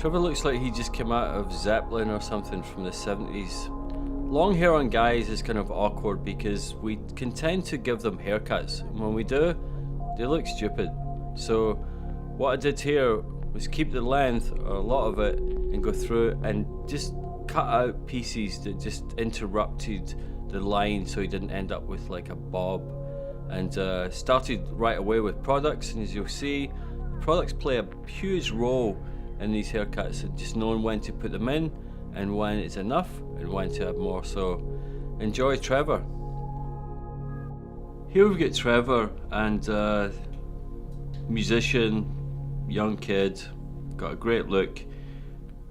Trevor looks like he just came out of Zeppelin or something from the 70s. Long hair on guys is kind of awkward because we can tend to give them haircuts, and when we do, they look stupid. So what I did here was keep the length, or a lot of it, and go through and just cut out pieces that just interrupted the line so he didn't end up with like a bob. And started right away with products, and as you'll see, products play a huge role in these haircuts, and just knowing when to put them in and when it's enough and when to add more. So enjoy Trevor. Here we've got Trevor, and musician, young kid, got a great look.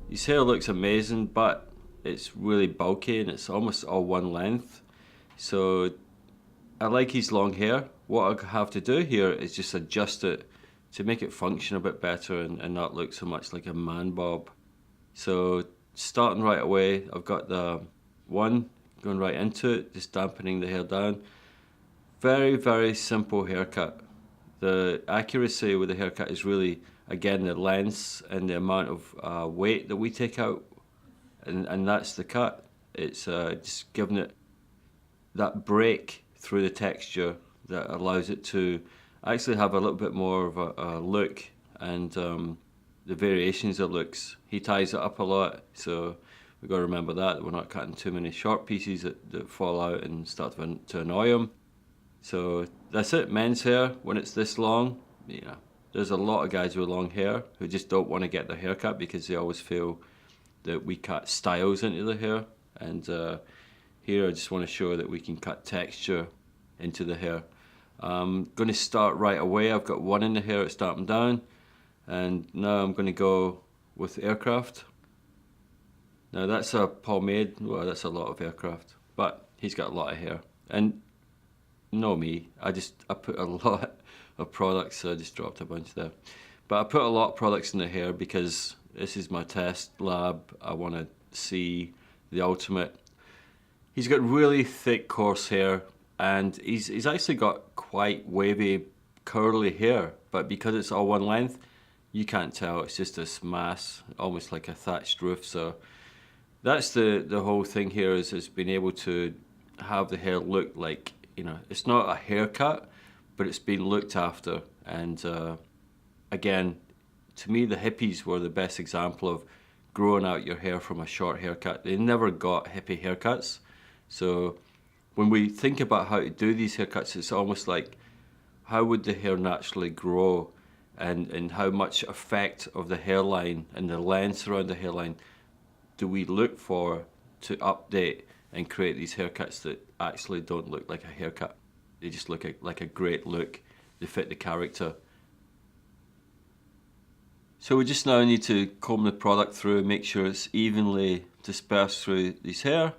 His hair looks amazing, but it's really bulky and it's almost all one length. So I like his long hair. What I have to do here is just adjust it to make it function a bit better and not look so much like a man bob. So starting right away, I've got the one going right into it, just dampening the hair down. Very, very simple haircut. The accuracy with the haircut is really, again, the lengths and the amount of weight that we take out, and that's the cut. It's just giving it that break through the texture that allows it to actually have a little bit more of a look, and the variations of looks. He ties it up a lot, so we've got to remember that we're not cutting too many short pieces that fall out and start to annoy him. So that's it, men's hair, when it's this long, you know, there's a lot of guys with long hair who just don't want to get their hair cut because they always feel that we cut styles into the hair, and here I just want to show that we can cut texture into the hair. I'm going to start right away. I've got one in the hair, it's starting down, and now I'm going to go with Aircraft. Now that's a pomade, well, that's a lot of Aircraft, but he's got a lot of hair. And no me, I put a lot of products, so I just dropped a bunch there. But I put a lot of products in the hair because this is my test lab. I want to see the ultimate. He's got really thick, coarse hair, and he's actually got quite wavy, curly hair, but because it's all one length, you can't tell. It's just this mass, almost like a thatched roof. So that's the whole thing here, is being able to have the hair look like, you know, it's not a haircut, but it's been looked after. And again, to me, the hippies were the best example of growing out your hair from a short haircut. They never got hippie haircuts. So when we think about how to do these haircuts, it's almost like, how would the hair naturally grow, and how much effect of the hairline and the length around the hairline do we look for to update and create these haircuts that actually don't look like a haircut. They just look like a great look. They fit the character. So we just now need to comb the product through, make sure it's evenly dispersed through this hair.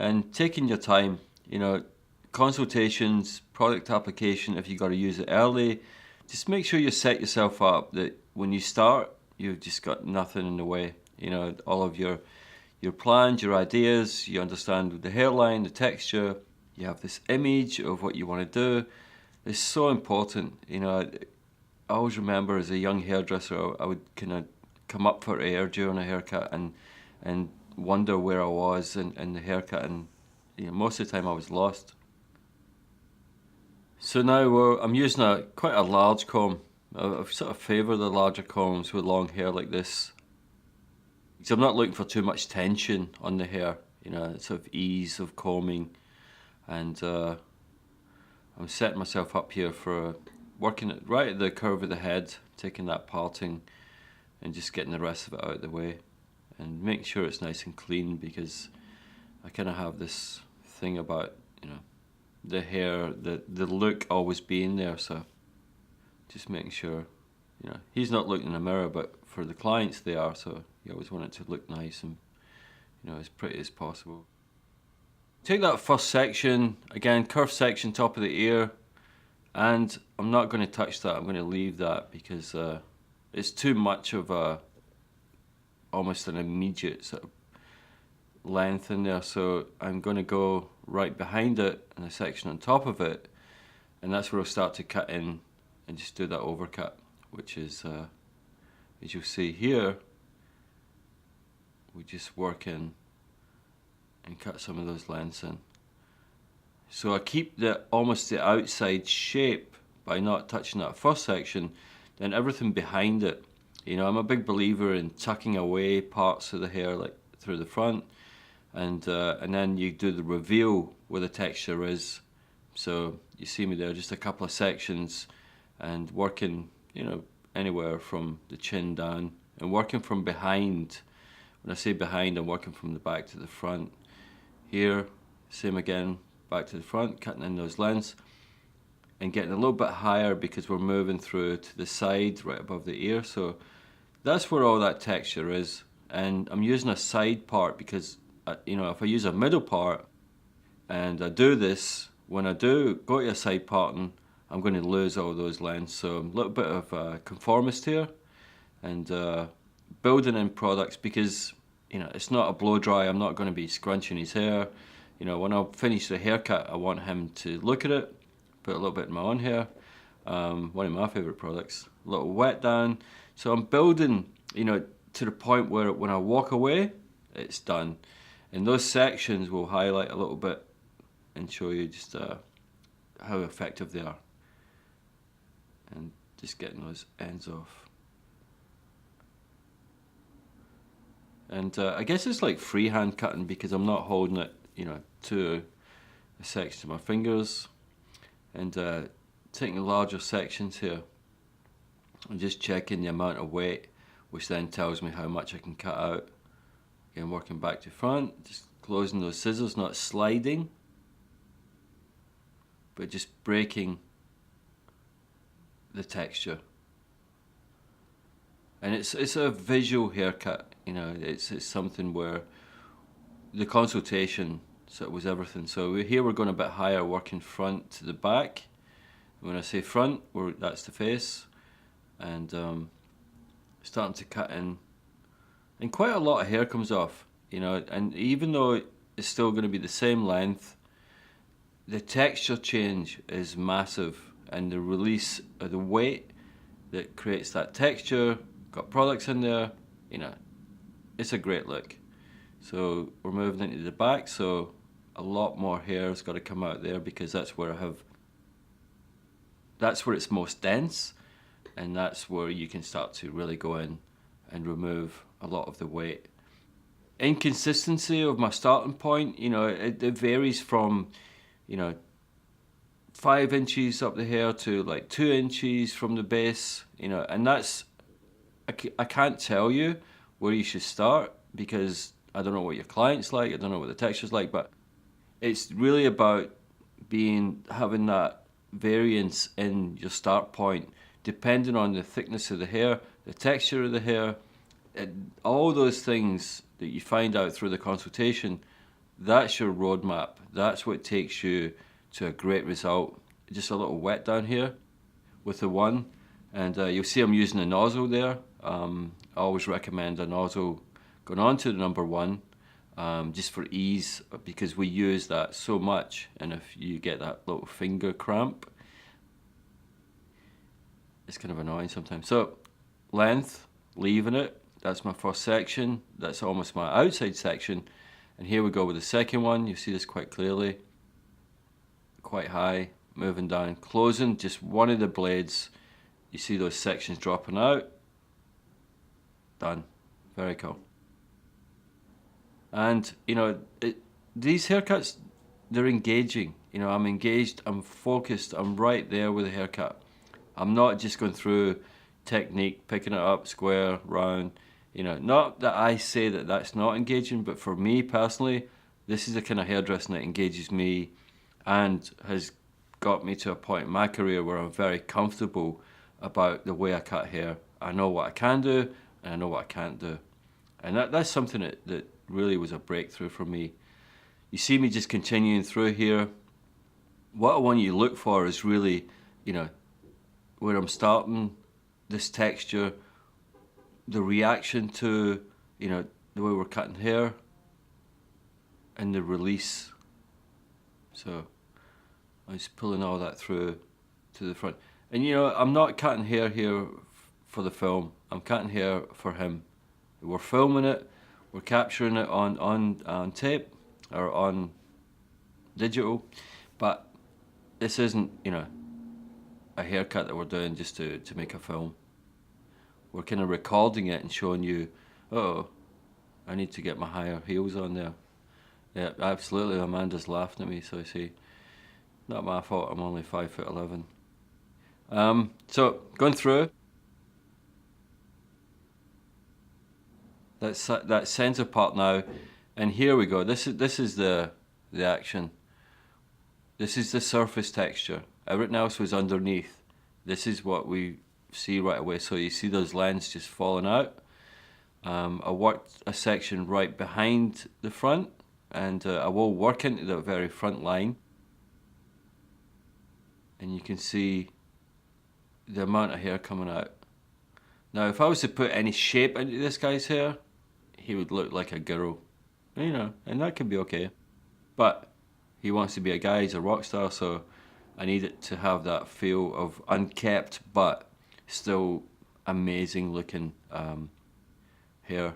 And taking your time, you know, consultations, product application, if you got to use it early, just make sure you set yourself up that when you start, you've just got nothing in the way. You know, all of your plans, your ideas, you understand the hairline, the texture, you have this image of what you want to do. It's so important. You know, I always remember as a young hairdresser, I would kind of come up for air during a haircut and wonder where I was in the haircut, and you know, most of the time I was lost. So now I'm using quite a large comb. I sort of favour the larger combs with long hair like this, because I'm not looking for too much tension on the hair, you know, sort of ease of combing. And I'm setting myself up here for working it right at the curve of the head, taking that parting and just getting the rest of it out of the way, and making sure it's nice and clean, because I kind of have this thing about, you know, the hair, the look always being there. So just making sure, you know, he's not looking in the mirror, but for the clients they are, so you always want it to look nice and, you know, as pretty as possible. Take that first section, again, curved section, top of the ear, and I'm not going to touch that. I'm going to leave that because it's too much of almost an immediate sort of length in there. So I'm going to go right behind it and a section on top of it, and that's where I'll start to cut in and just do that overcut, which is, as you'll see here, we just work in and cut some of those lengths in. So I keep almost the outside shape by not touching that first section, then everything behind it. I'm a big believer in tucking away parts of the hair like through the front, and then you do the reveal where the texture is. So you see me there, just a couple of sections, and working, anywhere from the chin down, and working from behind. When I say behind, I'm working from the back to the front. Here, same again, back to the front, cutting in those lengths, and getting a little bit higher because we're moving through to the side, right above the ear. So that's where all that texture is. And I'm using a side part because, if I use a middle part, and I do this, when I do go to a side parting, I'm going to lose all those lengths. So a little bit of conformist here, and building in products because, it's not a blow dry. I'm not going to be scrunching his hair. When I finish the haircut, I want him to look at it, put a little bit in my own hair. One of my favourite products, a little wet down. So I'm building, to the point where when I walk away, it's done. And those sections will highlight a little bit and show you just how effective they are. And just getting those ends off. And I guess it's like freehand cutting because I'm not holding it, to a section of my fingers. And taking larger sections here. I'm just checking the amount of weight, which then tells me how much I can cut out. Again, working back to front, just closing those scissors, not sliding, but just breaking the texture. And it's a visual haircut, it's something where the consultation sort of was everything. So here we're going a bit higher, working front to the back. When I say front, that's the face, and starting to cut in, and quite a lot of hair comes off, and even though it's still going to be the same length, the texture change is massive, and the release of the weight that creates that texture, got products in there, it's a great look. So we're moving into the back, so a lot more hair's got to come out there because that's where it's most dense, and that's where you can start to really go in and remove a lot of the weight. Inconsistency of my starting point, it varies from, 5 inches up the hair to like 2 inches from the base, and that's, I can't tell you where you should start because I don't know what your client's like, I don't know what the texture's like, but it's really about having that variance in your start point, depending on the thickness of the hair, the texture of the hair, all those things that you find out through the consultation. That's your roadmap. That's what takes you to a great result. Just a little wet down here with the one, and you'll see I'm using a nozzle there. I always recommend a nozzle going on to the number 1, just for ease, because we use that so much, and if you get that little finger cramp, it's kind of annoying sometimes. So length, leaving it, that's my first section, that's almost my outside section, and here we go with the second one. You see this quite clearly, quite high, moving down, closing just one of the blades. You see those sections dropping out, done, very cool. And these haircuts, they're engaging. I'm engaged, I'm focused, I'm right there with the haircut. I'm not just going through technique, picking it up, square, round. Not that I say that that's not engaging, but for me personally, this is the kind of hairdressing that engages me and has got me to a point in my career where I'm very comfortable about the way I cut hair. I know what I can do, and I know what I can't do. And that's something that really was a breakthrough for me. You see me just continuing through here. What I want you to look for is really, where I'm starting, this texture, the reaction to, the way we're cutting hair, and the release. So I'm just pulling all that through to the front. And I'm not cutting hair here for the film. I'm cutting hair for him. We're filming it. We're capturing it on tape or on digital, but this isn't, you know, a haircut that we're doing just to make a film. We're kind of recording it and showing you, oh, I need to get my higher heels on there. Yeah, absolutely. Amanda's laughing at me, so I say, not my fault. I'm only 5'11". So going through that center part now, and here we go. This is the action. This is the surface texture. Everything else was underneath. This is what we see right away. So you see those lens just falling out. I worked a section right behind the front, and I will work into the very front line. And you can see the amount of hair coming out. Now, if I was to put any shape into this guy's hair, he would look like a girl, you know, and that could be okay. But he wants to be a guy, he's a rock star, so I need it to have that feel of unkept but still amazing looking hair,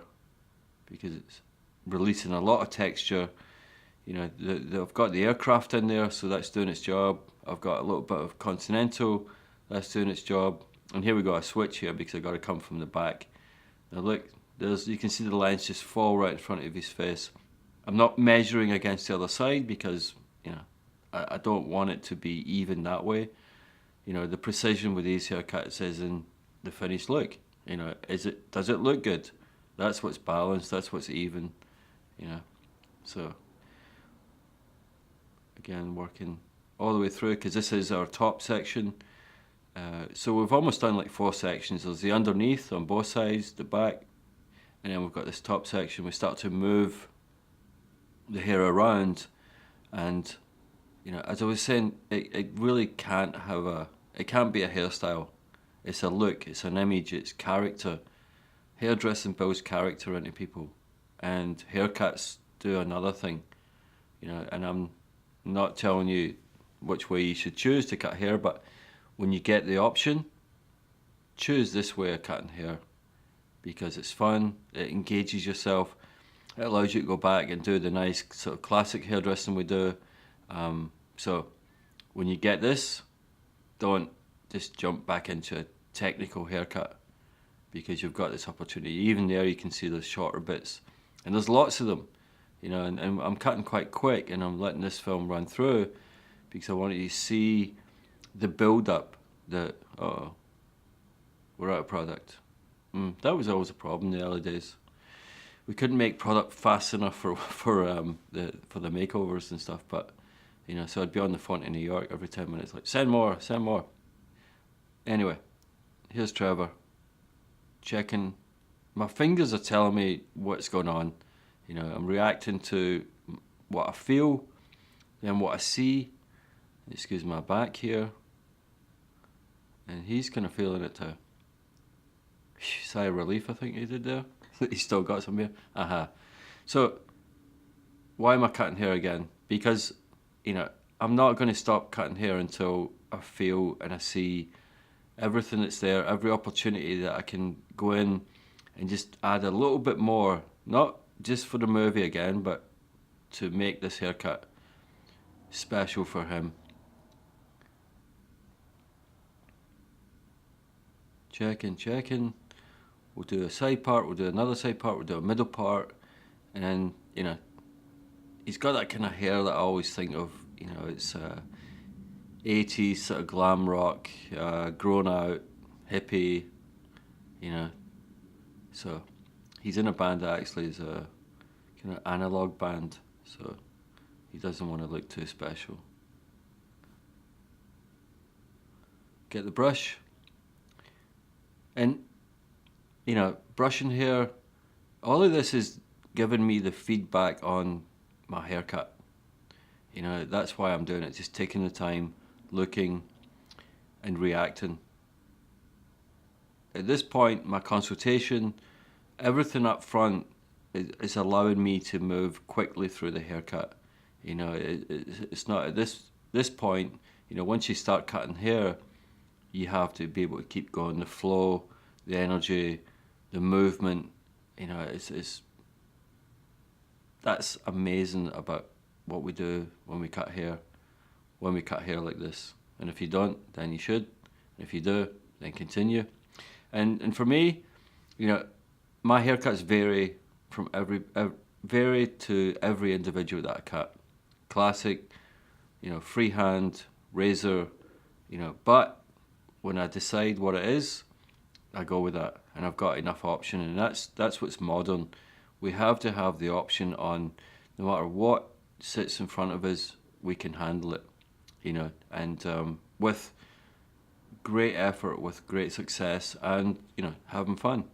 because it's releasing a lot of texture. You know, I've got the aircraft in there, so that's doing its job. I've got a little bit of Continental, that's doing its job. And here we got a switch here because I got to come from the back. Now look, you can see the lens just fall right in front of his face. I'm not measuring against the other side because, you know, I don't want it to be even that way. You know, the precision with these haircuts is in the finished look. You know, does it look good? That's what's balanced, that's what's even, you know. So again, working all the way through, because this is our top section. So we've almost done like 4 sections. There's the underneath on both sides, the back, and then we've got this top section. We start to move the hair around, and you know, as I was saying, it really can't be a hairstyle. It's a look, it's an image, it's character. Hairdressing builds character into people, and haircuts do another thing. You know, and I'm not telling you which way you should choose to cut hair, but when you get the option, choose this way of cutting hair, because it's fun, it engages yourself, it allows you to go back and do the nice sort of classic hairdressing we do. So when you get this, don't just jump back into a technical haircut, because you've got this opportunity. Even there you can see those shorter bits, and there's lots of them, you know, and I'm cutting quite quick, and I'm letting this film run through because I want you to see the build up. That, uh-oh, we're out of product. That was always a problem in the early days. We couldn't make product fast enough for the makeovers and stuff, but you know, so I'd be on the phone in New York every 10 minutes, like, send more, send more. Anyway, here's Trevor checking. My fingers are telling me what's going on. You know, I'm reacting to what I feel, then what I see. Excuse my back here. And he's kind of feeling it too. Sigh of relief, I think he did there. He's still got some hair. So, why am I cutting hair again? Because, you know, I'm not going to stop cutting hair until I feel and I see everything that's there, every opportunity that I can go in and just add a little bit more, not just for the movie again, but to make this haircut special for him. Checking. We'll do a side part, we'll do another side part, we'll do a middle part, and then, you know, he's got that kind of hair that I always think of, you know, it's 80s sort of glam rock, grown out, hippie, you know. So he's in a band that actually is a kind of analog band, so he doesn't want to look too special. Get the brush. And, you know, brushing hair, all of this is giving me the feedback on my haircut. You know, that's why I'm doing it, just taking the time, looking and reacting. At this point, my consultation, everything up front is allowing me to move quickly through the haircut. You know, it's not at this point, you know, once you start cutting hair, you have to be able to keep going. The flow, the energy, the movement, you know, it's that's amazing about what we do when we cut hair. When we cut hair like this. And if you don't, then you should. If you do, then continue. And for me, you know, my haircuts vary from vary to every individual that I cut. Classic, you know, freehand, razor, you know, but when I decide what it is, I go with that, and I've got enough option, and that's what's modern. We have to have the option on, no matter what sits in front of us, we can handle it, you know, and with great effort, with great success, and, you know, having fun.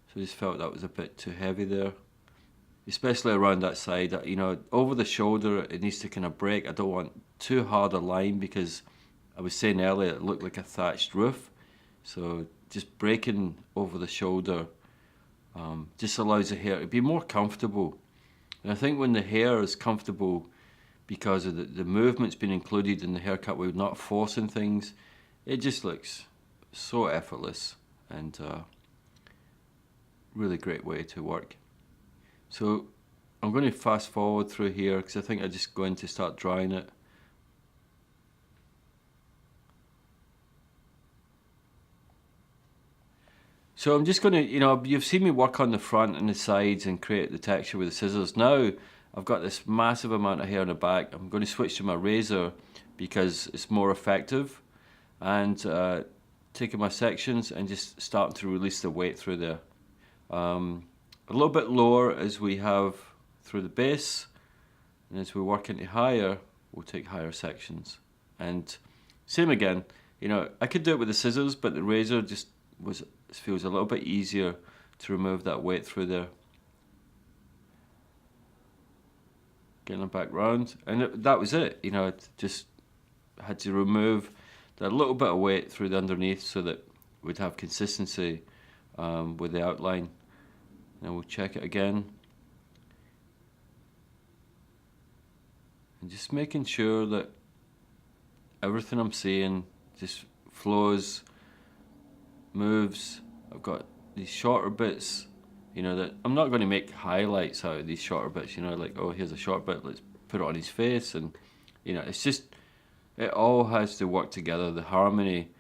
So I just felt that was a bit too heavy there, especially around that side. You know, over the shoulder, it needs to kind of break. I don't want too hard a line, because I was saying earlier it looked like a thatched roof. So just breaking over the shoulder just allows the hair to be more comfortable. And I think when the hair is comfortable, because of the movement's been included in the haircut, we're not forcing things, it just looks so effortless, and really great way to work. So I'm going to fast forward through here, because I think I'm just going to start drying it. So I'm just going to, you know, you've seen me work on the front and the sides and create the texture with the scissors. Now I've got this massive amount of hair on the back. I'm going to switch to my razor because it's more effective, and taking my sections and just starting to release the weight through there. A little bit lower as we have through the base, and as we work into higher, we'll take higher sections. And same again, you know, I could do it with the scissors, but the razor just feels a little bit easier to remove that weight through there. Getting it back round, and that was it. You know, it just had to remove that little bit of weight through the underneath so that we'd have consistency with the outline. And we'll check it again, and just making sure that everything I'm seeing just flows, moves. I've got these shorter bits, you know, that I'm not going to make highlights out of these shorter bits, you know, like, oh, here's a short bit, let's put it on his face. And, you know, it's just, it all has to work together. The harmony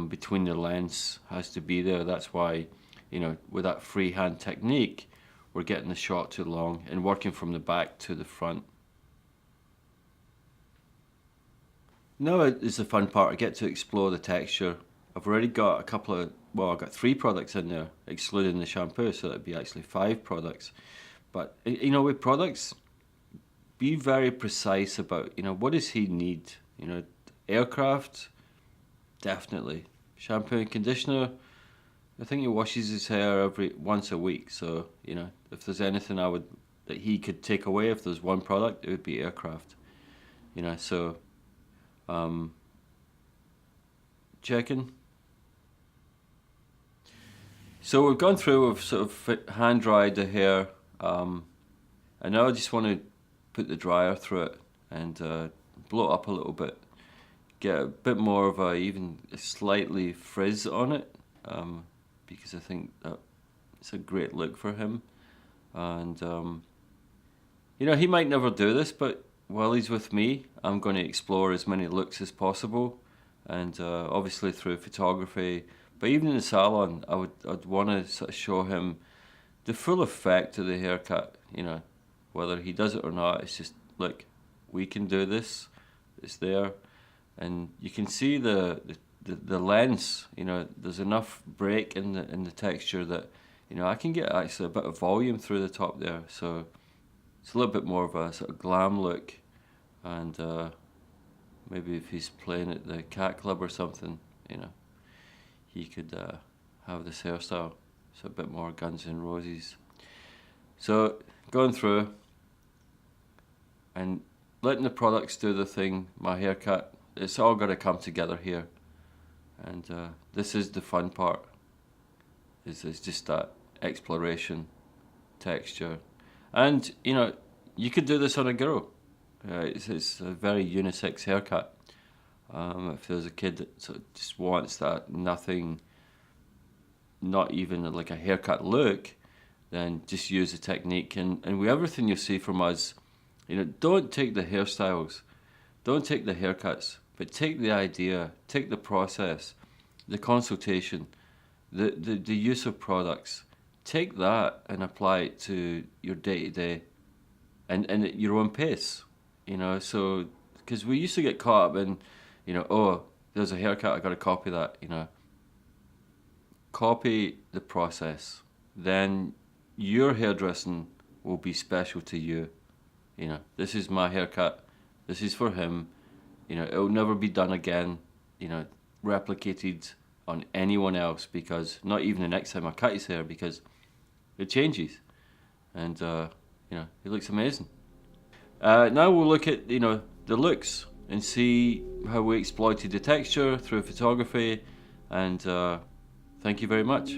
between the lengths has to be there. That's why, you know, with that freehand technique, we're getting the short too long and working from the back to the front. Now is the fun part. I get to explore the texture. I've already got a couple of, well, I've got 3 products in there, excluding the shampoo, so that'd be actually 5 products. But, you know, with products, be very precise about, you know, what does he need? You know, aircraft, definitely. Shampoo and conditioner, I think he washes his hair once a week, so, you know, if there's anything that he could take away, if there's one product, it would be aircraft. You know, so, checking. So we've gone through, we've sort of hand dried the hair, and now I just want to put the dryer through it and blow it up a little bit, get a bit more of even slightly frizz on it, because I think that it's a great look for him. And you know, he might never do this, but while he's with me, I'm going to explore as many looks as possible, and obviously through photography. But even in the salon, I'd want to sort of show him the full effect of the haircut. You know, whether he does it or not, it's just, look, we can do this. It's there, and you can see the lens. You know, there's enough break in the texture that, you know, I can get actually a bit of volume through the top there. So it's a little bit more of a sort of glam look, and maybe if he's playing at the cat club or something, you know, he could have this hairstyle. So a bit more Guns N' Roses. So going through and letting the products do the thing, my haircut, it's all got to come together here. And this is the fun part, is just that exploration, texture. And, you know, you could do this on a girl. It's a very unisex haircut. If there's a kid that sort of just wants that nothing, not even like a haircut look, then just use the technique. And with everything you see from us, don't take the hairstyles, don't take the haircuts, but take the idea, take the process, the consultation, the use of products. Take that and apply it to your day-to-day and at your own pace, so because we used to get caught up in, oh, there's a haircut, I got to copy that, Copy the process, then your hairdressing will be special to you. This is my haircut, this is for him, it'll never be done again, replicated on anyone else, because not even the next time I cut his hair, because it changes, and it looks amazing. Now we'll look at the looks and see how we exploited the texture through photography, and thank you very much.